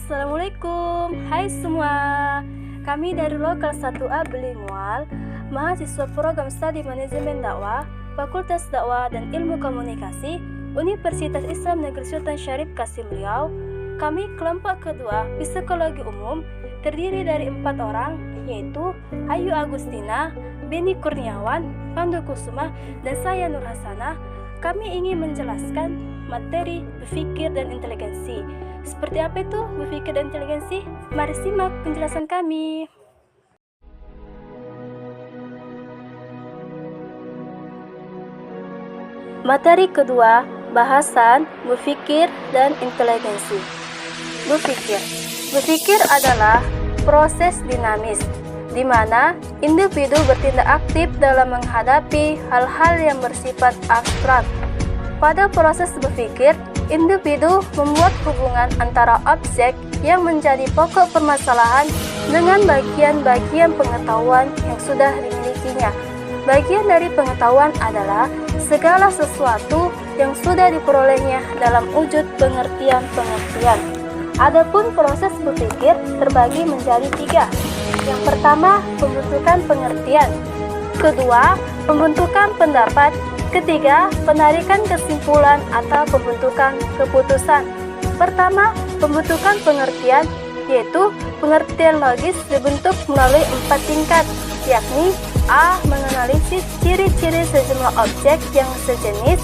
Assalamualaikum, hai semua. Kami dari Lokal 1A Bilingual, mahasiswa program studi manajemen dakwah, Fakultas Dakwah dan Ilmu Komunikasi, Universitas Islam Negeri Sultan Syarif Kasim Riau. Kami kelompok kedua Psikologi Umum, terdiri dari 4 orang, yaitu Ayu Agustina, Beni Kurniawan, Pandu Kusuma, dan saya Nur Hasanah. Kami ingin menjelaskan materi berpikir dan inteligensi. Seperti apa itu berpikir dan inteligensi? Mari simak penjelasan kami. Materi kedua, bahasan berpikir dan inteligensi. Berpikir adalah proses dinamis, di mana individu bertindak aktif dalam menghadapi hal-hal yang bersifat abstrak. Pada proses berpikir, individu membuat hubungan antara objek yang menjadi pokok permasalahan dengan bagian-bagian pengetahuan yang sudah dimilikinya. Bagian dari pengetahuan adalah segala sesuatu yang sudah diperolehnya dalam wujud pengertian-pengertian. Adapun proses berpikir terbagi menjadi 3. Yang pertama, pembentukan pengertian. Kedua, pembentukan pendapat. Ketiga, penarikan kesimpulan atau pembentukan keputusan. Pertama, pembentukan pengertian, yaitu pengertian logis dibentuk melalui 4 tingkat, yakni A. Menganalisis ciri-ciri sejumlah objek yang sejenis,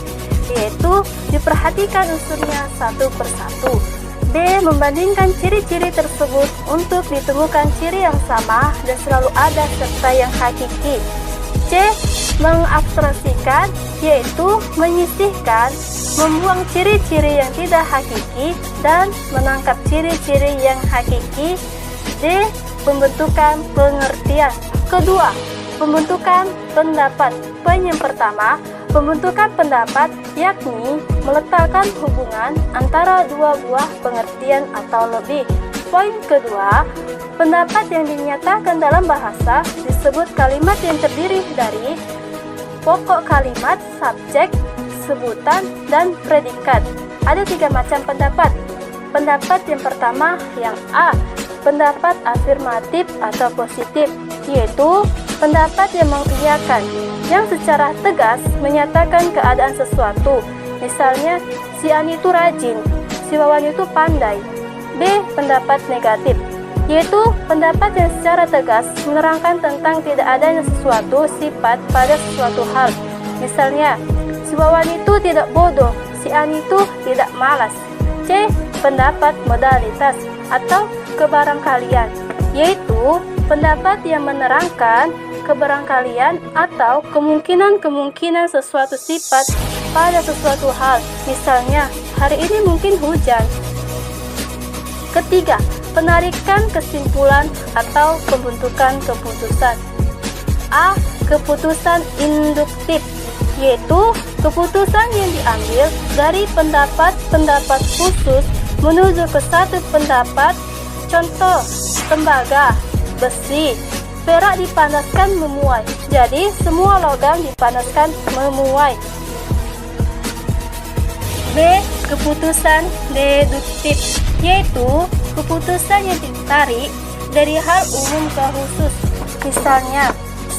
yaitu diperhatikan unsurnya satu persatu. B. Membandingkan ciri-ciri tersebut untuk ditemukan ciri yang sama dan selalu ada serta yang hakiki. C. Mengabstraksikan, yaitu menyisihkan, membuang ciri-ciri yang tidak hakiki dan menangkap ciri-ciri yang hakiki. D. Pembentukan pengertian. Kedua, pembentukan pendapat. Poin yang pertama, pembentukan pendapat yakni meletakkan hubungan antara dua buah pengertian atau lebih. Poin kedua, pendapat yang dinyatakan dalam bahasa disebut kalimat yang terdiri dari pokok kalimat, subjek, sebutan, dan predikat. Ada 3 macam pendapat. Pendapat yang pertama yang A, pendapat afirmatif atau positif, yaitu pendapat yang mengiyakan, yang secara tegas menyatakan keadaan sesuatu. Misalnya, si Ani itu rajin, si Wawan itu pandai. B. Pendapat negatif, yaitu pendapat yang secara tegas menerangkan tentang tidak adanya sesuatu sifat pada sesuatu hal. Misalnya, si Wawan itu tidak bodoh, si Ani itu tidak malas. C. Pendapat modalitas atau kebarangkalian, yaitu pendapat yang menerangkan kebarangkalian atau kemungkinan-kemungkinan sesuatu sifat pada sesuatu hal. Misalnya, hari ini mungkin hujan. Ketiga, penarikan kesimpulan atau pembentukan keputusan. A. Keputusan induktif, yaitu keputusan yang diambil dari pendapat-pendapat khusus menuju ke satu pendapat. Contoh, tembaga, besi, perak dipanaskan memuai. Jadi, semua logam dipanaskan memuai. B. Keputusan deduktif, yaitu keputusan yang ditarik dari hal umum ke khusus. Misalnya,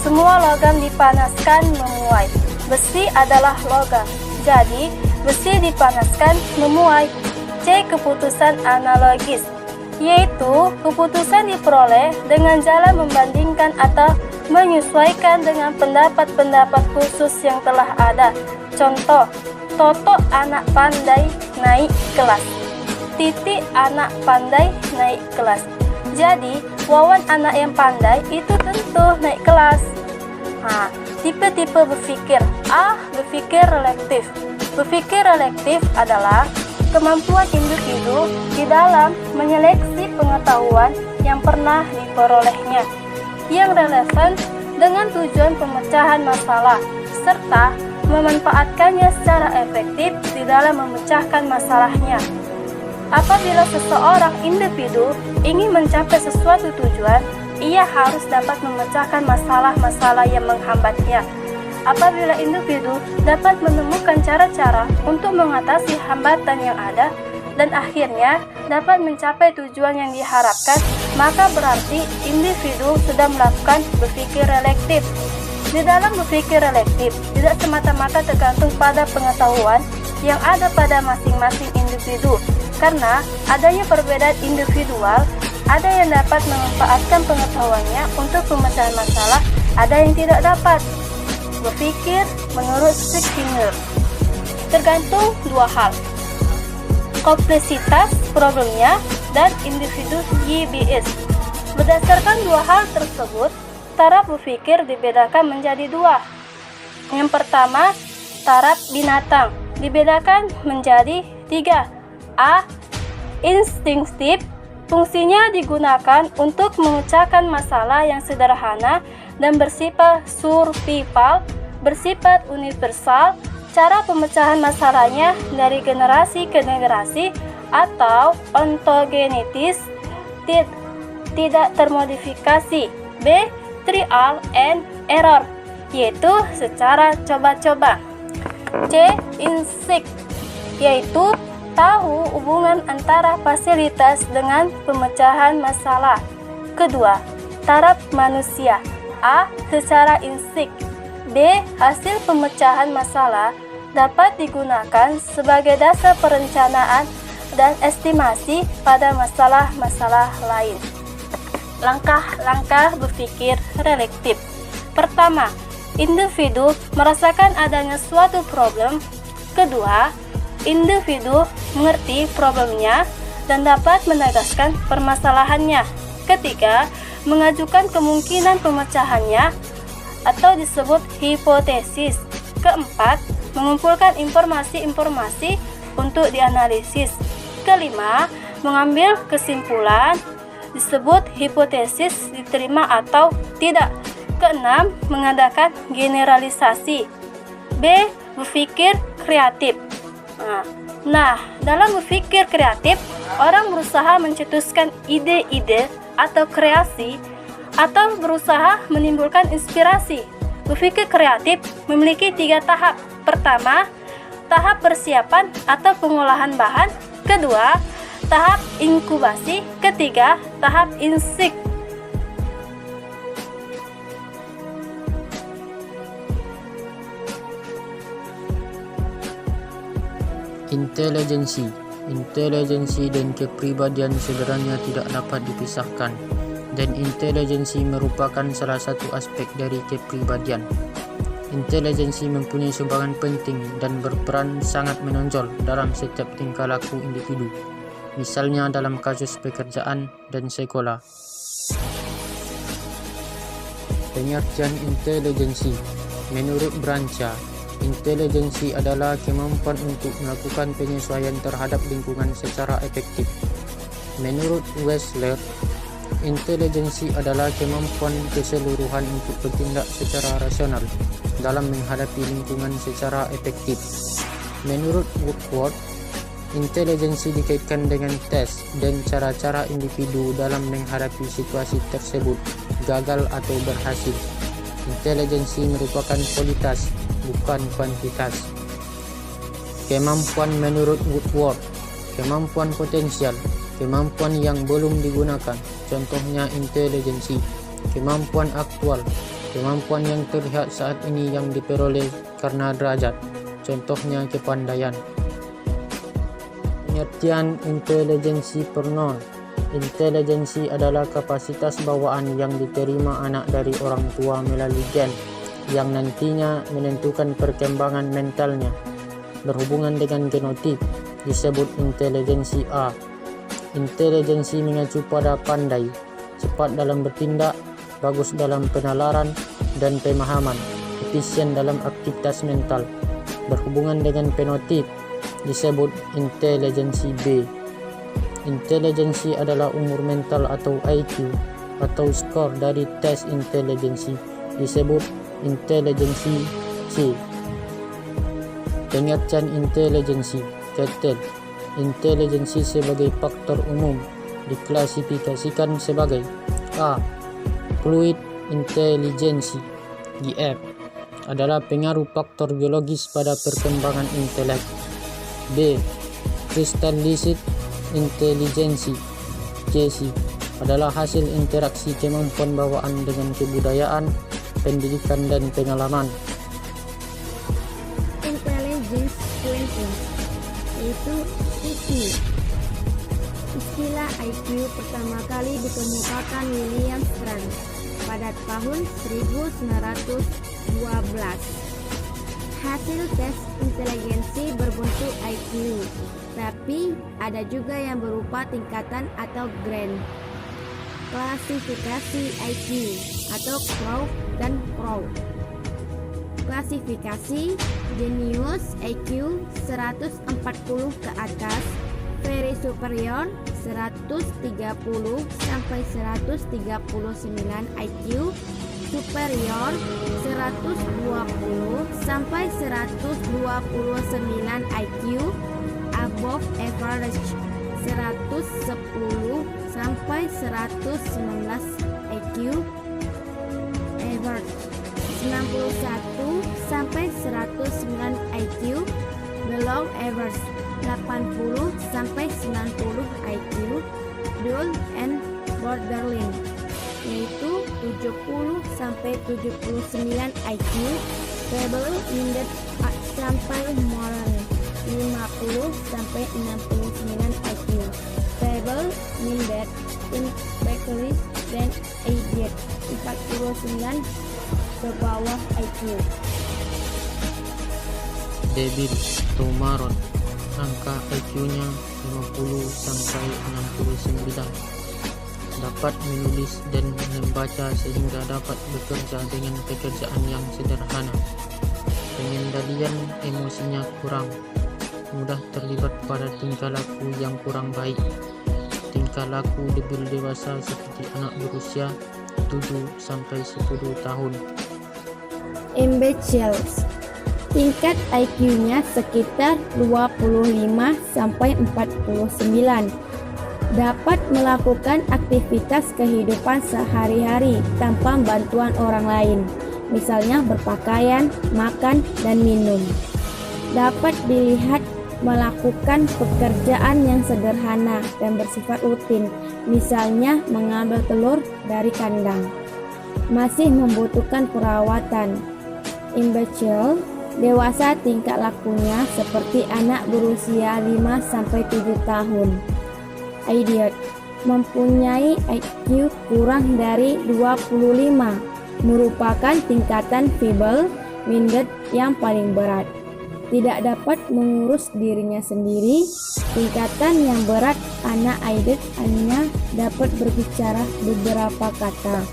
semua logam dipanaskan memuai. Besi adalah logam, jadi besi dipanaskan memuai. C. Keputusan analogis, yaitu keputusan diperoleh dengan jalan membandingkan atau menyesuaikan dengan pendapat-pendapat khusus yang telah ada. Contoh, Toto anak pandai naik kelas, Titi anak pandai naik kelas. Jadi, Wawan anak yang pandai itu tentu naik kelas. Nah, tipe-tipe berpikir. A. Berpikir relektif. Berpikir relektif adalah kemampuan individu di dalam menyeleksi pengetahuan yang pernah diperolehnya, yang relevan dengan tujuan pemecahan masalah, serta memanfaatkannya secara efektif di dalam memecahkan masalahnya. Apabila seseorang individu ingin mencapai sesuatu tujuan, ia harus dapat memecahkan masalah-masalah yang menghambatnya. Apabila individu dapat menemukan cara-cara untuk mengatasi hambatan yang ada, dan akhirnya dapat mencapai tujuan yang diharapkan, maka berarti individu sudah melakukan berpikir relektif. Di dalam berpikir relektif, tidak semata-mata tergantung pada pengetahuan yang ada pada masing-masing individu, karena adanya perbedaan individual, ada yang dapat memanfaatkan pengetahuannya untuk pemecahan masalah, ada yang tidak dapat. Berpikir menurut Skinner tergantung dua hal, kompleksitas problemnya dan individu YBS. Berdasarkan dua hal tersebut, taraf berpikir dibedakan menjadi dua. Yang pertama, taraf binatang dibedakan menjadi 3. A. Instinktif. Fungsinya digunakan untuk memecahkan masalah yang sederhana dan bersifat survival, bersifat universal. Cara pemecahan masalahnya dari generasi ke generasi atau ontogenetis, tidak termodifikasi. B. Trial and error, yaitu secara coba-coba. C. Insight, yaitu tahu hubungan antara fasilitas dengan pemecahan masalah. Kedua, taraf manusia. A. Secara insight. B. Hasil pemecahan masalah dapat digunakan sebagai dasar perencanaan dan estimasi pada masalah-masalah lain. Langkah-langkah berpikir relektif. Pertama, individu merasakan adanya suatu problem. Kedua, individu mengerti problemnya dan dapat menegaskan permasalahannya. Ketiga, mengajukan kemungkinan pemecahannya atau disebut hipotesis. Keempat, mengumpulkan informasi-informasi untuk dianalisis. Kelima, mengambil kesimpulan, disebut hipotesis diterima atau tidak. Keenam, mengadakan generalisasi. B. Berpikir kreatif. Nah, dalam berpikir kreatif, orang berusaha mencetuskan ide-ide atau kreasi atau berusaha menimbulkan inspirasi. Berpikir kreatif memiliki 3 tahap. Pertama, tahap persiapan atau pengolahan bahan. Kedua, tahap inkubasi. Ketiga, tahap insight. Intelijensi dan kepribadian sebenarnya tidak dapat dipisahkan, dan intelijensi merupakan salah satu aspek dari kepribadian. Intelijensi mempunyai sumbangan penting dan berperan sangat menonjol dalam setiap tingkah laku individu, misalnya dalam kasus pekerjaan dan sekolah. Pengertian intelijensi menurut Branca, intelijensi adalah kemampuan untuk melakukan penyesuaian terhadap lingkungan secara efektif. Menurut Wessler, intelijensi adalah kemampuan keseluruhan untuk bertindak secara rasional dalam menghadapi lingkungan secara efektif. Menurut Woodward, intelijensi dikaitkan dengan tes dan cara-cara individu dalam menghadapi situasi tersebut, gagal atau berhasil. Intelijensi merupakan kualitas, bukan kuantitas. Kemampuan menurut Woodward, kemampuan potensial, kemampuan yang belum digunakan, contohnya intelijensi. Kemampuan aktual, kemampuan yang terlihat saat ini yang diperoleh karena derajat, contohnya kepandaian. Pengertian intelijensi Pernon. Intelijensi adalah kapasitas bawaan yang diterima anak dari orang tua melalui gen, yang nantinya menentukan perkembangan mentalnya. Berhubungan dengan genotip, disebut intelijensi A. Intelijensi mengacu pada pandai, cepat dalam bertindak, bagus dalam penalaran dan pemahaman, efisien dalam aktivitas mental. Berhubungan dengan fenotip, disebut intelijensi B. Intelijensi adalah umur mental atau IQ atau skor dari tes intelijensi, disebut intelijensi C. Pengertian intelijensi Kettle. Intelijensi sebagai faktor umum diklasifikasikan sebagai A. Fluid intelijensi (GF) adalah pengaruh faktor biologis pada perkembangan intelek. B. Crystallized Intelligence (CISI) adalah hasil interaksi kemampuan bawaan dengan kebudayaan, pendidikan, dan pengalaman. Intelligence Quotient, yaitu IQ. Istilah IQ pertama kali dikemukakan William Strand pada tahun 1912. Hasil tes inteligensi berbentuk IQ, tapi ada juga yang berupa tingkatan atau grade. Klasifikasi IQ atau Crow dan Crow. Klasifikasi Genius IQ 140 ke atas, Very Superior 130 sampai 139 IQ, Superior 120 sampai 129 IQ, Above Average 110 sampai 119 IQ, Average 91 sampai 109 IQ, Below Average 80 sampai 90 IQ, Dull and Borderline yaitu 70 sampai 79 IQ, Feeble Minded sampai Moron 50 sampai 69 IQ, Feeble Minded Intellectually dan Aged 49 ke bawah IQ. Debil atau Maron, angka IQ-nya 50 sampai 69. Dapat menulis dan membaca sehingga dapat bekerja dengan pekerjaan yang sederhana. Pengendalian emosinya kurang, mudah terlibat pada tingkah laku yang kurang baik. Tingkah laku lebih dewasa seperti anak berusia 7 sampai 10 tahun. Imbeciles, tingkat IQ-nya sekitar 25 sampai 49. Dapat melakukan aktivitas kehidupan sehari-hari tanpa bantuan orang lain, misalnya berpakaian, makan, dan minum. Dapat dilihat melakukan pekerjaan yang sederhana dan bersifat rutin, misalnya mengambil telur dari kandang. Masih membutuhkan perawatan. Imbecile, dewasa tingkah lakunya seperti anak berusia 5 sampai 7 tahun. Idiot, mempunyai IQ kurang dari 25, merupakan tingkatan feeble minded yang paling berat. Tidak dapat mengurus dirinya sendiri. Tingkatan yang berat anak idiot hanya dapat berbicara beberapa kata.